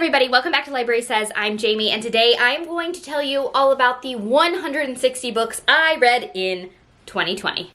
everybody, welcome back to Library Says. I'm Jamie, and today I'm going to tell you all about the 160 books I read in 2020.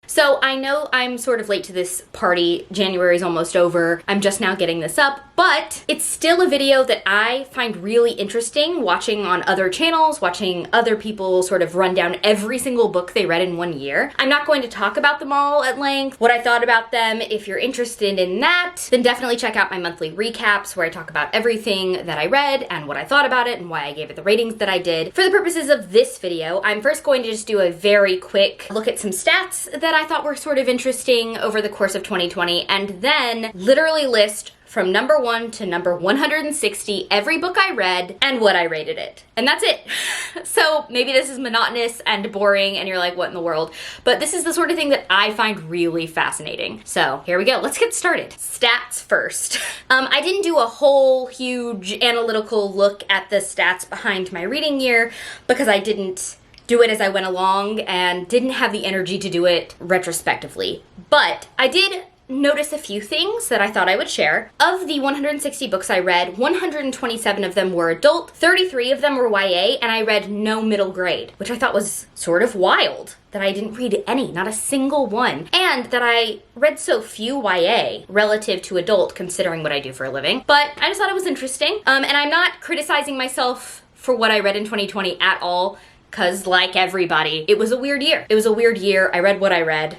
So I know I'm sort of late to this party. January's almost over. I'm just now getting this up, but it's still a video that I find really interesting, watching on other channels, watching other people sort of run down every single book they read in one year. I'm not going to talk about them all at length, what I thought about them. If you're interested in that, then definitely check out my monthly recaps where I talk about everything that I read and what I thought about it and why I gave it the ratings that I did. For the purposes of this video, I'm first going to just do a very quick look at some stats that I thought were sort of interesting over the course of 2020, and then literally list from number 1 to number 160 every book I read and what I rated it. And that's it. So maybe this is monotonous and boring and you're like, what in the world? But this is the sort of thing that I find really fascinating. So here we go, let's get started. Stats first. I didn't do a whole huge analytical look at the stats behind my reading year because I didn't do it as I went along and didn't have the energy to do it retrospectively. But I did notice a few things that I thought I would share. Of the 160 books I read, 127 of them were adult, 33 of them were YA, and I read no middle grade, which I thought was sort of wild. That I didn't read any, not a single one. And that I read so few YA relative to adult, considering what I do for a living. But I just thought it was interesting. And I'm not criticizing myself for what I read in 2020 at all. Because, like everybody, it was a weird year. It was a weird year. I read what I read.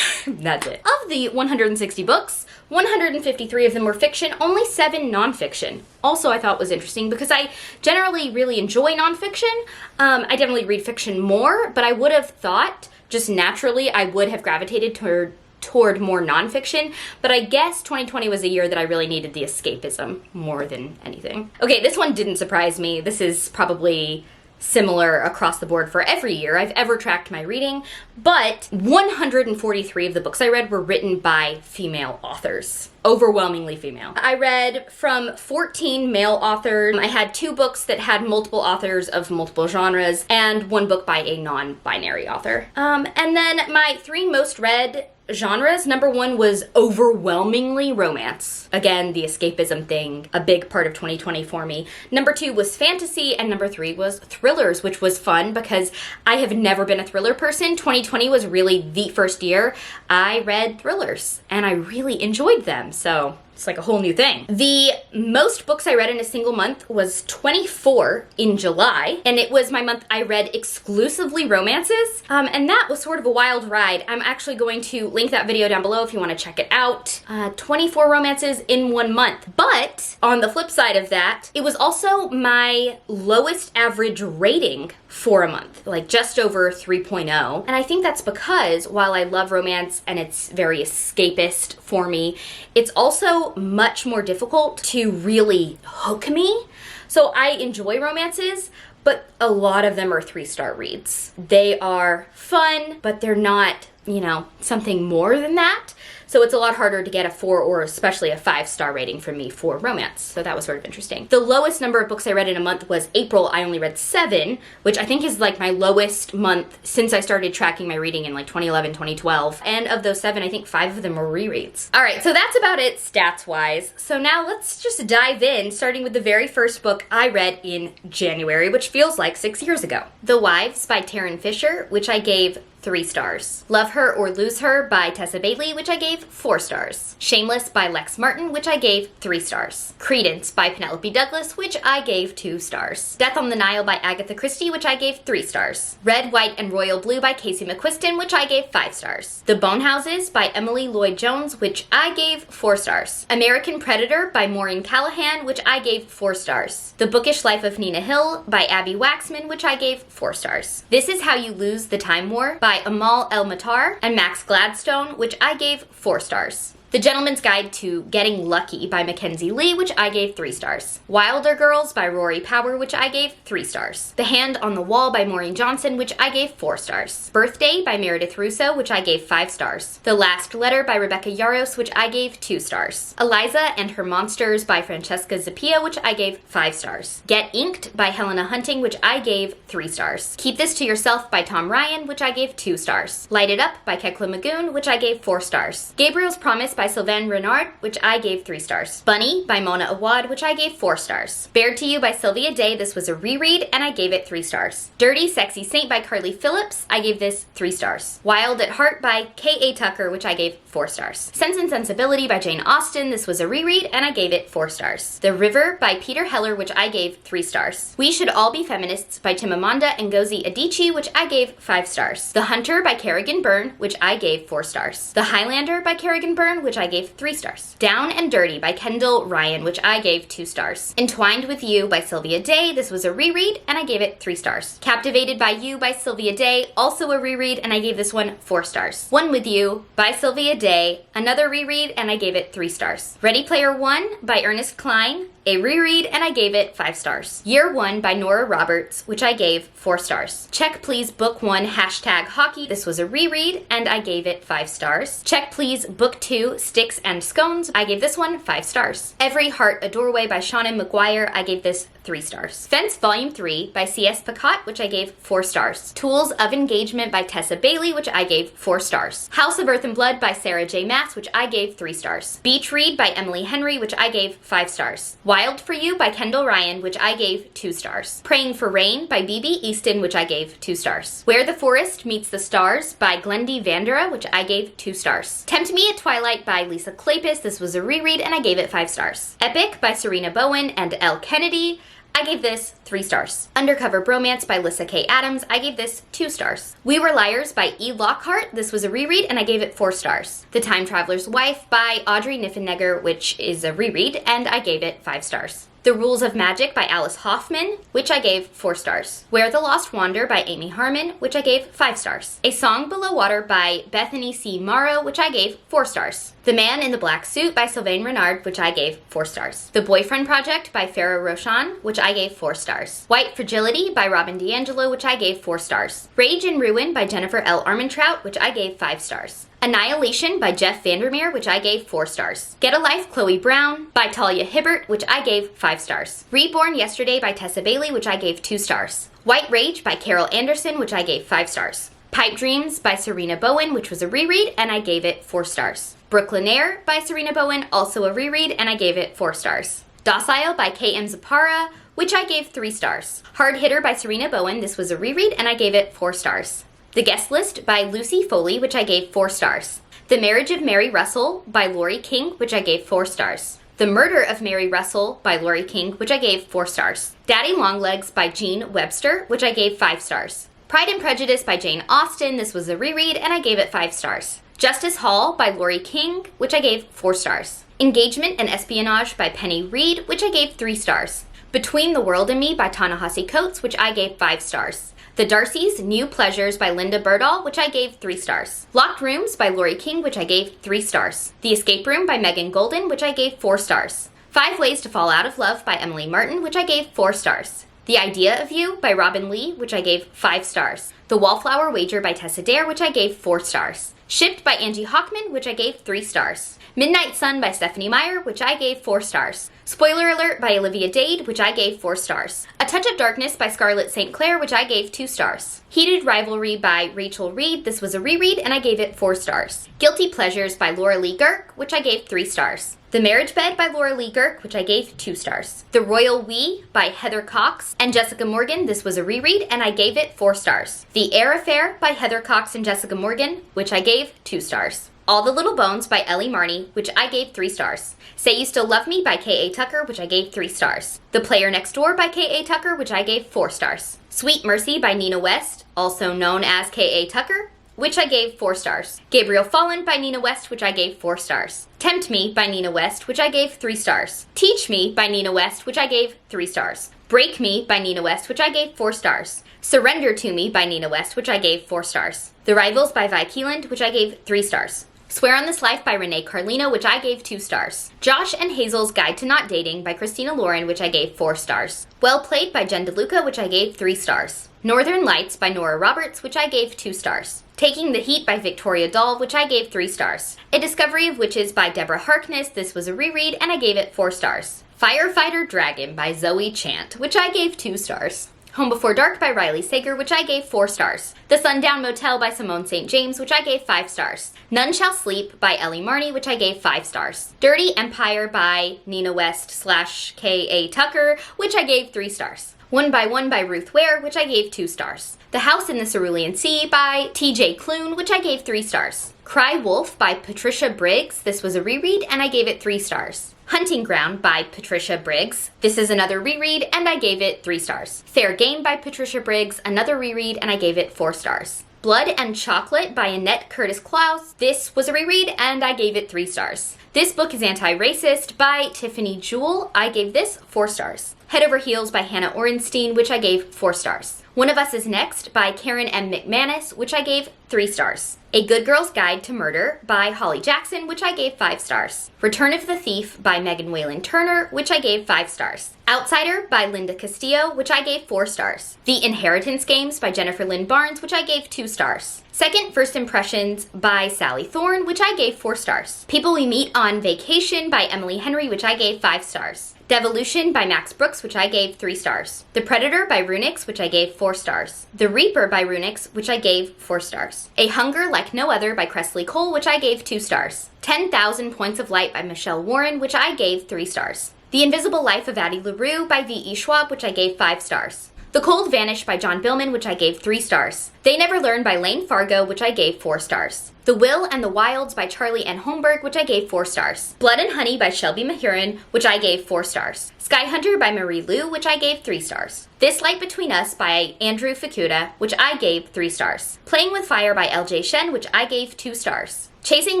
That's it. Of the 160 books, 153 of them were fiction, only 7 nonfiction. Also, I thought was interesting because I generally really enjoy nonfiction. I definitely read fiction more, but I would have thought, just naturally, I would have gravitated toward more nonfiction, but I guess 2020 was a year that I really needed the escapism more than anything. Okay, this one didn't surprise me. This is probably similar across the board for every year I've ever tracked my reading, but 143 of the books I read were written by female authors. Overwhelmingly female. I read from 14 male authors. I had 2 books that had multiple authors of multiple genres, and 1 book by a non-binary author. And then my 3 most read genres, number 1 was overwhelmingly romance. Again, the escapism thing, a big part of 2020 for me. Number 2 was fantasy, and number 3 was thrillers, which was fun because I have never been a thriller person. 2020 was really the first year I read thrillers, and I really enjoyed them, so it's like a whole new thing. The most books I read in a single month was 24 in July, and it was my month I read exclusively romances, and that was sort of a wild ride. I'm actually going to link that video down below if you want to check it out. 24 romances in 1 month. But on the flip side of that, it was also my lowest average rating for a month, like just over 3.0. And I think that's because while I love romance and it's very escapist for me, it's also much more difficult to really hook me. So I enjoy romances, but a lot of them are 3-star reads. They are fun, but they're not, you know, something more than that. So it's a lot harder to get a 4 or especially a 5-star rating from me for romance. So that was sort of interesting. The lowest number of books I read in a month was April. I only read 7, which I think is like my lowest month since I started tracking my reading in like 2011, 2012. And of those 7, I think 5 of them were rereads. All right, so that's about it stats-wise. So now let's just dive in, starting with the very first book I read in January, which feels like 6 years ago. The Wives by Tarryn Fisher, which I gave 3 stars. Love Her or Lose Her by Tessa Bailey, which I gave 4 stars. Shameless by Lex Martin, which I gave 3 stars. Credence by Penelope Douglas, which I gave 2 stars. Death on the Nile by Agatha Christie, which I gave 3 stars. Red, White, and Royal Blue by Casey McQuiston, which I gave 5 stars. The Bone Houses by Emily Lloyd Jones, which I gave 4 stars. American Predator by Maureen Callahan, which I gave 4 stars. The Bookish Life of Nina Hill by Abby Waxman, which I gave 4 stars. This Is How You Lose the Time War by Amal El-Matar and Max Gladstone, which I gave 4 stars. The Gentleman's Guide to Getting Lucky by Mackenzie Lee, which I gave 3 stars. Wilder Girls by Rory Power, which I gave 3 stars. The Hand on the Wall by Maureen Johnson, which I gave 4 stars. Birthday by Meredith Russo, which I gave 5 stars. The Last Letter by Rebecca Yarros, which I gave 2 stars. Eliza and Her Monsters by Francesca Zappia, which I gave 5 stars. Get Inked by Helena Hunting, which I gave 3 stars. Keep This to Yourself by Tom Ryan, which I gave 2 stars. Light It Up by Kekla Magoon, which I gave 4 stars. Gabriel's Promise by by Sylvain Renard, which I gave 3 stars. Bunny by Mona Awad, which I gave 4 stars. Bared to You by Sylvia Day, this was a reread, and I gave it 3 stars. Dirty Sexy Saint by Carly Phillips, I gave this 3 stars. Wild at Heart by K.A. Tucker, which I gave 4 stars. Sense and Sensibility by Jane Austen, this was a reread, and I gave it 4 stars. The River by Peter Heller, which I gave 3 stars. We Should All Be Feminists by Chimamanda Ngozi Adichie, which I gave 5 stars. The Hunter by Kerrigan Byrne, which I gave 4 stars. The Highlander by Kerrigan Byrne, which I gave 3 stars. Down and Dirty by Kendall Ryan, which I gave 2 stars. Entwined with You by Sylvia Day, this was a reread, and I gave it 3 stars. Captivated by You by Sylvia Day, also a reread, and I gave this one 4 stars. One with You by Sylvia Day, another reread, and I gave it 3 stars. Ready Player One by Ernest Cline, a reread, and I gave it 5 stars. Year One by Nora Roberts, which I gave 4 stars. Check Please Book One #Hockey, this was a reread, and I gave it 5 stars. Check Please Book Two Sticks and Scones, I gave this one 5 stars. Every Heart a Doorway by Seanan McGuire, I gave this 3 stars. Fence Volume 3 by C.S. Picot, which I gave 4 stars. Tools of Engagement by Tessa Bailey, which I gave 4 stars. House of Earth and Blood by Sarah J. Maas, which I gave 3 stars. Beach Read by Emily Henry, which I gave 5 stars. Wild for You by Kendall Ryan, which I gave 2 stars. Praying for Rain by B.B. Easton, which I gave 2 stars. Where the Forest Meets the Stars by Glendy Vandera, which I gave 2 stars. Tempt Me at Twilight by Lisa Kleypas, this was a reread, and I gave it 5 stars. Epic by Serena Bowen and Elle Kennedy, I gave this 3 stars. Undercover Bromance by Lyssa Kay Adams, I gave this 2 stars. We Were Liars by E. Lockhart, this was a reread, and I gave it 4 stars. The Time Traveler's Wife by Audrey Niffenegger, which is a reread, and I gave it 5 stars. The Rules of Magic by Alice Hoffman, which I gave 4 stars. Where the Lost Wander by Amy Harmon, which I gave 5 stars. A Song Below Water by Bethany C. Morrow, which I gave 4 stars. The Man in the Black Suit by Sylvain Renard, which I gave 4 stars. The Boyfriend Project by Farah Roshan, which I gave 4 stars. White Fragility by Robin DiAngelo, which I gave 4 stars. Rage and Ruin by Jennifer L. Armentrout, which I gave 5 stars. Annihilation by Jeff Vandermeer, which I gave 4 stars. Get a Life, Chloe Brown by Talia Hibbert, which I gave 5 stars. Reborn Yesterday by Tessa Bailey, which I gave 2 stars. White Rage by Carol Anderson, which I gave 5 stars. Pipe Dreams by Serena Bowen, which was a reread, and I gave it 4 stars. Brooklyn Air by Serena Bowen, also a reread, and I gave it 4 stars. Docile by K.M. Zapara, which I gave 3 stars. Hard Hitter by Serena Bowen, this was a reread, and I gave it 4 stars. The Guest List by Lucy Foley, which I gave 4 stars. The Marriage of Mary Russell by Laurie King, which I gave 4 stars. The Murder of Mary Russell by Laurie King, which I gave 4 stars. Daddy Longlegs by Jean Webster, which I gave 5 stars. Pride and Prejudice by Jane Austen, this was a reread, and I gave it 5 stars. Justice Hall by Laurie King, which I gave 4 stars. Engagement and Espionage by Penny Reid, which I gave 3 stars. Between the World and Me by Ta-Nehisi Coates, which I gave 5 stars. The Darcys New Pleasures by Linda Birdall, which I gave 3 stars. Locked Rooms by Laurie King, which I gave 3 stars. The Escape Room by Megan Golden, which I gave 4 stars. 5 Ways to Fall Out of Love by Emily Martin, which I gave 4 stars. The Idea of You by Robin Lee, which I gave 5 stars. The Wallflower Wager by Tessa Dare, which I gave 4 stars. Shipped by Angie Hockman, which I gave 3 stars. Midnight Sun by Stephanie Meyer, which I gave 4 stars. Spoiler Alert by Olivia Dade, which I gave 4 stars. A Touch of Darkness by Scarlett St. Clair, which I gave 2 stars. Heated Rivalry by Rachel Reed, this was a reread, and I gave it 4 stars. Guilty Pleasures by Laura Lee Girk, which I gave 3 stars. The Marriage Bed by Laura Lee Girk, which I gave 2 stars. The Royal We by Heather Cox and Jessica Morgan, this was a reread, and I gave it 4 stars. The Air Affair by Heather Cox and Jessica Morgan, which I gave 2 stars. All the Little Bones by Ellie Marney, which I gave 3 stars. Say You Still Love Me by K.A. Tucker, which I gave 3 stars. The Player Next Door by K.A. Tucker, which I gave 4 stars. Sweet Mercy by Nina West, also known as K.A. Tucker, which I gave 4 stars. Gabriel Fallen by Nina West, which I gave 4 stars. Tempt Me by Nina West, which I gave 3 stars. Teach Me by Nina West, which I gave 3 stars. Break Me by Nina West, which I gave 4 stars. Surrender to Me by Nina West, which I gave 4 stars. The Rivals by Vi Keeland, which I gave 3 stars. Swear on This Life by Renee Carlino, which I gave 2 stars. Josh and Hazel's Guide to Not Dating by Christina Lauren, which I gave 4 stars. Well Played by Jen DeLuca, which I gave 3 stars. Northern Lights by Nora Roberts, which I gave 2 stars. Taking the Heat by Victoria Dahl, which I gave 3 stars. A Discovery of Witches by Deborah Harkness, this was a reread, and I gave it 4 stars. Firefighter Dragon by Zoe Chant, which I gave 2 stars. Home Before Dark by Riley Sager, which I gave 4 stars. The Sundown Motel by Simone St. James, which I gave 5 stars. None Shall Sleep by Ellie Marney, which I gave 5 stars. Dirty Empire by Nina West / K.A. Tucker, which I gave 3 stars. One by One by Ruth Ware, which I gave 2 stars. The House in the Cerulean Sea by T.J. Klune, which I gave 3 stars. Cry Wolf by Patricia Briggs. This was a reread, and I gave it 3 stars. Hunting Ground by Patricia Briggs. This is another reread, and I gave it 3 stars. Fair Game by Patricia Briggs, another reread, and I gave it 4 stars. Blood and Chocolate by Annette Curtis Klaus. This was a reread, and I gave it 3 stars. This Book is Anti-Racist by Tiffany Jewell. I gave this 4 stars. Head Over Heels by Hannah Orenstein, which I gave 4 stars. One of Us Is Next by Karen M. McManus, which I gave 3 stars. A Good Girl's Guide to Murder by Holly Jackson, which I gave 5 stars. Return of the Thief by Megan Whalen Turner, which I gave 5 stars. Outsider by Linda Castillo, which I gave 4 stars. The Inheritance Games by Jennifer Lynn Barnes, which I gave 2 stars. Second First Impressions by Sally Thorne, which I gave 4 stars. People We Meet on Vacation by Emily Henry, which I gave 5 stars. Devolution by Max Brooks, which I gave 3 stars. The Predator by Runix, which I gave 4 stars. The Reaper by Runix, which I gave 4 stars. A Hunger Like No Other by Cressley Cole, which I gave 2 stars. 10,000 Points of Light by Michelle Warren, which I gave 3 stars. The Invisible Life of Addie LaRue by V.E. Schwab, which I gave 5 stars. The Cold Vanish by John Billman, which I gave 3 stars. They Never Learn by Lane Fargo, which I gave 4 stars. The Will and the Wilds by Charlie N. Holmberg, which I gave 4 stars. Blood and Honey by Shelby Mahurin, which I gave 4 stars. Sky Hunter by Marie Lu, which I gave 3 stars. This Light Between Us by Andrew Fukuda, which I gave 3 stars. Playing with Fire by L.J. Shen, which I gave 2 stars. Chasing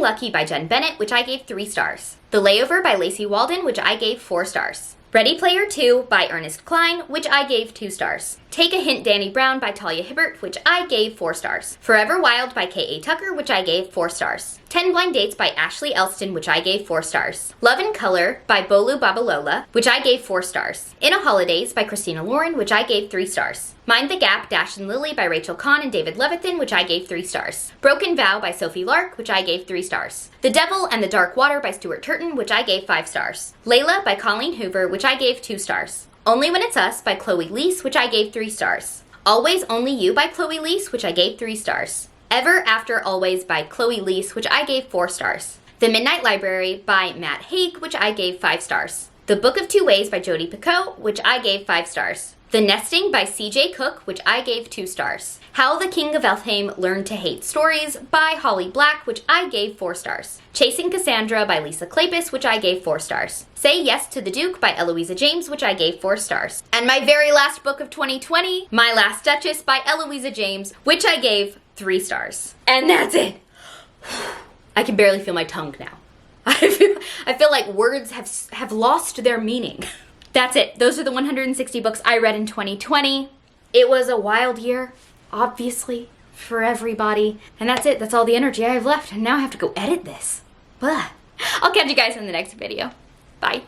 Lucky by Jen Bennett, which I gave 3 stars. The Layover by Lacey Walden, which I gave 4 stars. Ready Player 2 by Ernest Cline, which I gave 2 stars. Take a Hint Danny Brown by Talia Hibbert, which I gave 4 stars. Forever Wild by K.A. Tucker, which I gave 4 stars. 10 Blind Dates by Ashley Elston, which I gave 4 stars. Love and Color by Bolu Babalola, which I gave 4 stars. In a Holidays by Christina Lauren, which I gave 3 stars. Mind the Gap, Dash and Lily by Rachel Kahn and David Levithan, which I gave 3 stars. Broken Vow by Sophie Lark, which I gave 3 stars. The Devil and the Dark Water by Stuart Turton, which I gave 5 stars. Layla by Colleen Hoover, which I gave 2 stars. Only When It's Us by Chloe Leese, which I gave 3 stars. Always Only You by Chloe Leese, which I gave 3 stars. Ever After Always by Chloe Leese, which I gave 4 stars. The Midnight Library by Matt Haig, which I gave 5 stars. The Book of Two Ways by Jodi Picoult, which I gave 5 stars. The Nesting by C.J. Cook, which I gave 2 stars. How the King of Elfhame Learned to Hate Stories by Holly Black, which I gave 4 stars. Chasing Cassandra by Lisa Kleypas, which I gave 4 stars. Say Yes to the Duke by Eloisa James, which I gave 4 stars. And my very last book of 2020, My Last Duchess by Eloisa James, which I gave 3 stars. And that's it. I can barely feel my tongue now. I feel like words have lost their meaning. That's it. Those are the 160 books I read in 2020. It was a wild year, obviously, for everybody. And that's it. That's all the energy I have left. And now I have to go edit this. Ugh. I'll catch you guys in the next video. Bye.